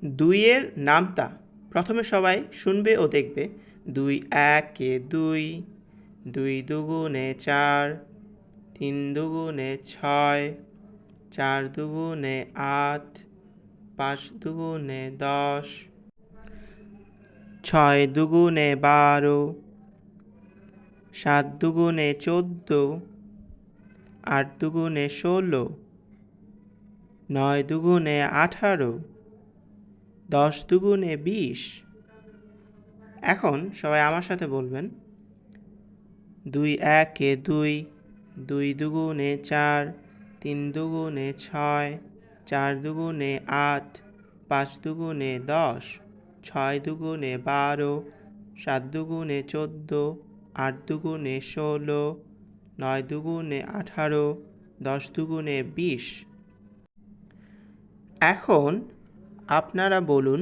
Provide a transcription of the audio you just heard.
দুইয়ের নামতা প্রথমে সবাই শুনবে ও দেখবে। ২ একে ২, ২ দুগুণে ৪, ৩ দুগুণে ৬, ৪ দুগুণে ৮, ৫ দুগুণে ১০, ৬ দুগুণে ১২, ৭ দুগুণে ১৪, ৮ দুগুণে ১৬, ৯ দুগুণে ১৮, ১০ দুগুণে ২০। এখন সবাই আমার সাথে বলবেন। ২ একে ২, ২ দুগুণে ৪, ৩ দুগুণে ৬, ৪ দুগুণে ৮, ৫ দুগুণে ১০, ৬ দুগুণে ১২, ৭ দুগুণে ১৪, ৮ দুগুণে ১৬, ৯ দুগুণে ১৮, ১০ দুগুণে ২০। এখন আপনারা বলুন